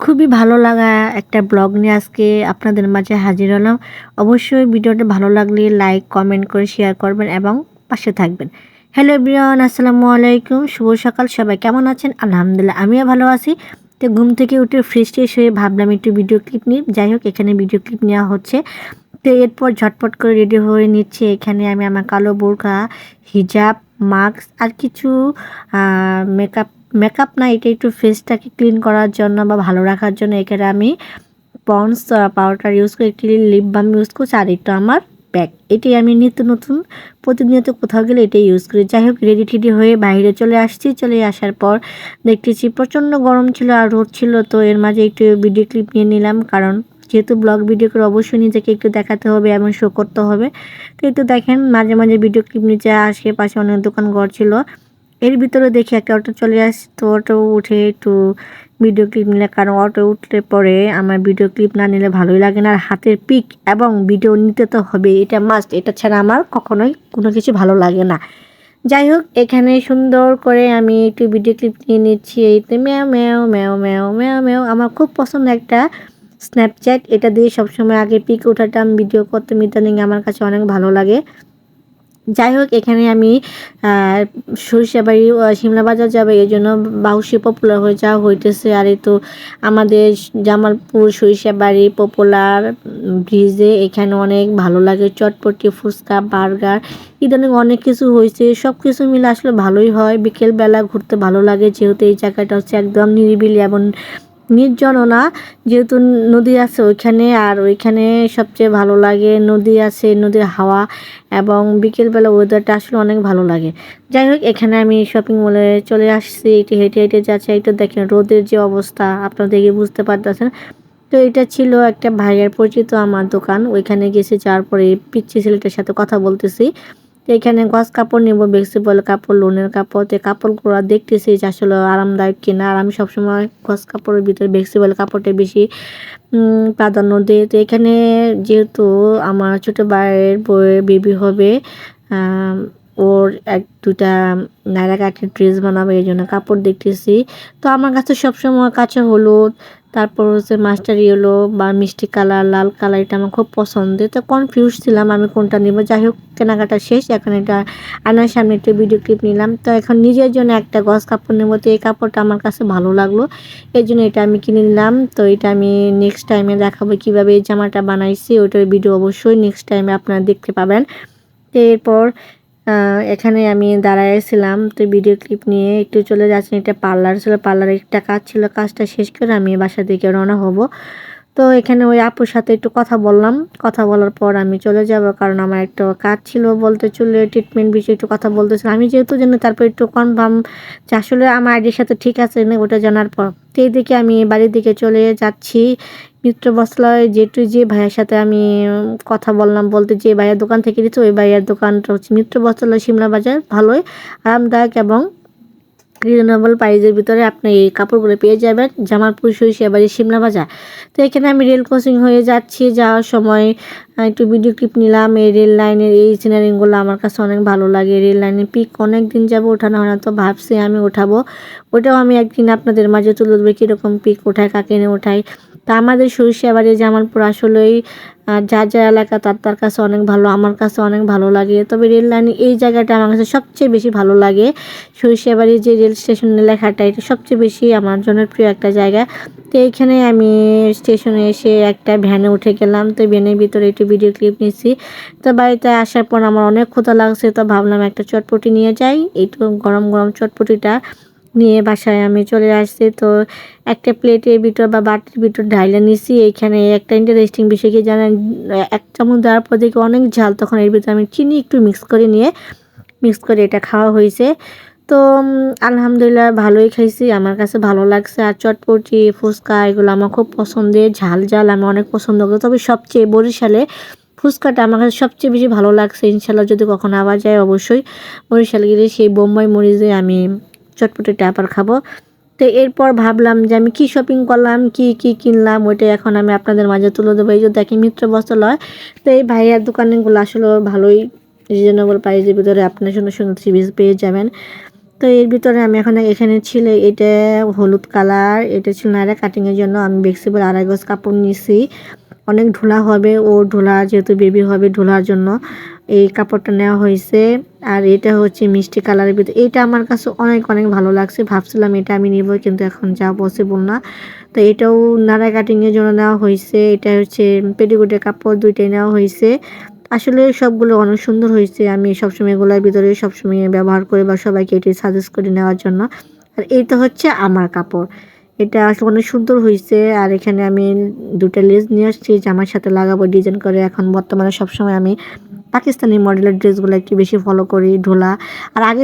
খুবই ভালো লাগা একটা ব্লগ নিয়ে আজকে আপনাদের মাঝে হাজির হলাম। অবশ্যই ভিডিওটা ভালো লাগলে লাইক, কমেন্ট করে শেয়ার করবেন এবং পাশে থাকবেন। হ্যালো এভরিওয়ান, আসসালামু আলাইকুম। শুভ সকাল, সবাই কেমন আছেন? আলহামদুলিল্লাহ, আমিও ভালো আছি। তো ঘুম থেকে উঠে ফ্রেশ হয়ে ভাবলাম একটু ভিডিও ক্লিপ নিই। যাই হোক, এখানে ভিডিও ক্লিপ নেওয়া হচ্ছে। তো এরপর ঝটপট করে রেডি হয়ে নিচ্ছি। এখানে আমি আমার কালো বোরকা, হিজাব, মাস্ক আর কিছু মেকআপ মেকআপ না, এটা একটু ফেসটাকে ক্লিন করার জন্য বা ভালো রাখার জন্য এখানে আমি পন্ডস পাউডার ইউজ করি, একটি লিপ বাম ইউজ করছি আর একটু আমার ব্যাগ। এটাই আমি নিত্য নতুন প্রতিনিয়ত কোথাও গেলে এটাই ইউজ করি। যাই হোক, রেডি টেডি হয়ে বাইরে চলে আসছি। চলে আসার পর দেখতেছি প্রচণ্ড গরম ছিল আর রোদ ছিল। তো এর মাঝে একটু ভিডিও ক্লিপ নিয়ে নিলাম, কারণ যেহেতু ব্লগ ভিডিও করে অবশ্যই নিজেকে একটু দেখাতে হবে এবং শো করতে হবে। তো একটু দেখেন, মাঝে মাঝে ভিডিও ক্লিপ নিচে আশেপাশে অনেক দোকান ঘর ছিল। এর ভিতরে দেখি একটা অটো চলে আসছে। তো অটো উঠে একটু ভিডিও ক্লিপ নিলে, কারণ অটো উঠলে পরে আমার ভিডিও ক্লিপ না নিলে ভালোই লাগে না। আর হাতের পিক এবং ভিডিও নিতে তো হবে, এটা মাস্ট। এটা ছাড়া আমার কখনোই কোনো কিছু ভালো লাগে না। যাই হোক, এখানে সুন্দর করে আমি একটু ভিডিও ক্লিপ নিয়ে নিচ্ছি। এইতে ম্যাও ম্যাও ম্যাও ম্যাও ম্যাও ম্যাও আমার খুব পছন্দ একটা স্ন্যাপচ্যাট। এটা দিয়ে সবসময় আগে পিক ওঠাতাম, ভিডিও করতে ইদানিং আমার কাছে অনেক ভালো লাগে। যাই হোক, এখানে আমি সরিষাবাড়ি শিমলা বাজার যাবে, এই জন্য বাউসি পপুলার হয়ে যাওয়া হইতেছে। আর এই তো আমাদের জামালপুর সরিষাবাড়ি পপুলার ব্রিজে এখানে অনেক ভালো লাগে চটপটি, ফুচকা, বার্গার, ইদানিং অনেক কিছু হয়েছে। সব কিছু মিলে আসলে ভালোই হয়। বিকেলবেলা ঘুরতে ভালো লাগে, যেহেতু এই জায়গাটা হচ্ছে একদম নিরিবিলি এবং নির্জনও না, যেহেতু নদী আছে ওইখানে। আর ওইখানে সবচেয়ে ভালো লাগে, নদী আছে, নদীর হাওয়া এবং বিকেলবেলা ওয়েদারটা আসলে অনেক ভালো লাগে। যাই হোক, এখানে আমি শপিং মলে চলে আসছি। একটু হেঁটে হেঁটে যাচ্ছি। একটু দেখেন রোদের যে অবস্থা, আপনারা দেখে বুঝতে পারতেছেন। তো এটা ছিল একটা ভাইয়ের পরিচিত আমার দোকান। ওইখানে গেছি, যাওয়ার পরে পিচ্চি ছেলেটার সাথে কথা বলতেছি। তো এখানে গস কাপড় নেব, ফ্লেক্সিবল কাপড়, লোনের কাপড়। তো কাপড়গুলো দেখতেছি যে আসলে আরামদায়ক কিনা। আর আমি সবসময় গস কাপড়ের ভিতরে ফ্লেক্সিবল কাপড়টা বেশি প্রাধান্য দিই। তো এখানে যেহেতু আমার ছোটো ভাইয়ের বউয়ের বেবি হবে, ওর এক দুটা নায়রা কাঠের ড্রেস বানাবে, এই জন্য কাপড় দেখতেছি। তো আমার কাছে সবসময় কাঁচা হলুদ, তারপর হচ্ছে মাস্টার ইয়েলো বা মিষ্টি কালার, লাল কালার, এটা আমার খুব পছন্দের। তো কনফিউজ ছিলাম আমি কোনটা নেব। যাই হোক, কেনাকাটা শেষ। এখন এটা আয়নার সামনে একটু ভিডিও ক্লিপ নিলাম। তো এখন নিজের জন্য একটা গজ কাপড় নেব। তো এই কাপড়টা আমার কাছে ভালো লাগলো, এই জন্য এটা আমি কিনে নিলাম। তো এটা আমি নেক্সট টাইমে দেখাবো কীভাবে এই জামাটা বানাইছি, ওইটার ভিডিও অবশ্যই নেক্সট টাইমে আপনারা দেখতে পাবেন। তো এরপর এখানে আমি দাঁড়াইছিলাম। তো ভিডিও ক্লিপ নিয়ে একটু চলে যাচ্ছি। এটা পার্লার ছিল, পার্লারে একটা কাজ ছিল, কাজটা শেষ করে আমি বাসা থেকে রওনা হব। তো এখানে ওই আপুর সাথে একটু কথা বললাম। কথা বলার পর আমি চলে যাব, কারণ আমার একটা কাজ ছিল বলতে, চুলে ট্রিটমেন্ট বিষয়ে একটু কথা বলতেছিলাম আমি, যেহেতু জানি তারপর একটু কনফার্ম যে আসলে আমার আইডির সাথে ঠিক আছে না, ওটা জানার পর। তো এইদিকে আমি বাড়ির দিকে চলে যাচ্ছি। মিত্র বস্ত্রালয় যে ভাইয়ের সাথে আমি কথা বললাম, বলতে যে ভাইয়ের দোকান থেকে দিচ্ছে, ওই ভাইয়ের দোকানটা হচ্ছে মিত্র বস্ত্রালয়, শিমলা বাজার। ভালোই আরামদায়ক এবং রিজনেবল প্রাইজের ভিতরে আপনি এই কাপড়গুলো পেয়ে যাবেন, জামালপুর সরিষাবাড়ি শিমলা বাজার। তো এখানে আমি রেল ক্রসিং হয়ে যাচ্ছি। যাওয়ার সময় একটু ভিডিও ক্লিপ নিলাম। এই রেল লাইনের এই সিনারিগুলো আমার কাছে অনেক ভালো লাগে। রেল লাইনের পিক অনেক দিন যাবো ওঠানো হয় না, তো ভাবছি আমি ওঠাবো। ওটাও আমি একদিন আপনাদের মাঝে তুলে ধরবো কীরকম পিক ওঠায়, কাকে এনে ওঠাই। তা আমাদের সরিষাবাড়ি জামালপুর আসলেই যার যার এলাকা তার কাছে অনেক ভালো, আমার কাছে অনেক ভালো লাগে। তবে রেল লাইন এই জায়গাটা আমার কাছে সবচেয়ে বেশি ভালো লাগে। সরিষাবাড়ির যে রেল স্টেশনের লেখাটা, এটা সবচেয়ে বেশি আমার জন্য প্রিয় একটা জায়গা। তো এইখানে আমি স্টেশনে এসে একটা ভ্যানে উঠে গেলাম। তো ভ্যানের ভিতরে একটু ভিডিও ক্লিপ নিচ্ছি। তো বাড়িতে আসার পর আমার অনেক ক্ষুধা লাগছে, তো ভাবলাম একটা চটপটি নিয়ে যাই। একটু গরম গরম চটপটিটা নিয়ে বাসায় আমি চলে আসছি। তো একটা প্লেটের ভিতর বা বাটির ভিতর ঢাইলে নিছি। এইখানে একটা ইন্টারেস্টিং বিষয় কি জানেন, এক চামচ দেওয়ার পর দেখি অনেক ঝাল, তখন এর ভিতরে আমি চিনি একটু মিক্স করে এটা খাওয়া হয়েছে। তো আলহামদুলিল্লাহ ভালোই খাইছি, আমার কাছে ভালো লাগছে। আর চটপটি, ফুচকা এগুলো আমার খুব পছন্দের, ঝাল আমি অনেক পছন্দ করি। তবে সবচেয়ে বরিশালে ফুচকাটা আমার কাছে সবচেয়ে বেশি ভালো লাগছে। ইনশাল্লাহ যদি কখনো আবার যাই, অবশ্যই বরিশালে গেলে সেই বোম্বাই মরিচে আমি চটপটিটা আবার খাবো। তো এরপর ভাবলাম যে আমি কি শপিং করলাম, কি কিনলাম, ওইটাই এখন আমি আপনাদের মাঝে তুলে দেবো। এই যে দেখি মিত্র বস্ত্রালয়। তো এই ভাইয়ার দোকানগুলো আসলে ভালোই রিজনেবল প্রাইসের ভিতরে আপনার সুন্দর সুন্দর থ্রি পিস পেয়ে যাবেন। তো এর ভিতরে আমি এখন এখানে ছিল এটা হলুদ কালার, এটা ছিল নায়রা কাটিংয়ের জন্য আমি ফ্লেক্সিবল আড়াই গজ কাপড় নিছি। অনেক ঢোলা হবে, ও ঢোলা যেহেতু বেবি হবে ঢোলার জন্য এই কাপড়টা নেওয়া হয়েছে। আর এটা হচ্ছে মিষ্টি কালারের ভিতরে, এটা আমার কাছে অনেক অনেক ভালো লাগছে, ভাবছিলাম এটা আমি নিব কিন্তু এখন যা পসিবল না। তো এটাও নাড়া কাটিংয়ের জন্য নেওয়া হয়েছে। এটা হচ্ছে পেটিকোটের কাপড়, দুইটাই নেওয়া হয়েছে। আসলে সবগুলো অনেক সুন্দর হয়েছে, আমি সবসময় এগুলোর ভিতরে সবসময় ব্যবহার করি বা সবাইকে এটি সাজেস্ট করে নেওয়ার জন্য। আর এইটা হচ্ছে আমার কাপড়, এটা আসলে অনেক সুন্দর হয়েছে। আর এখানে আমি দুটো লেস নিয়ে আসছি জামার সাথে লাগাবো ডিজাইন করে। এখন বর্তমানে সবসময় আমি পাকিস্তানি মডেলের ড্রেসগুলো একটু বেশি ফলো করি, ঢোলা। আর আগে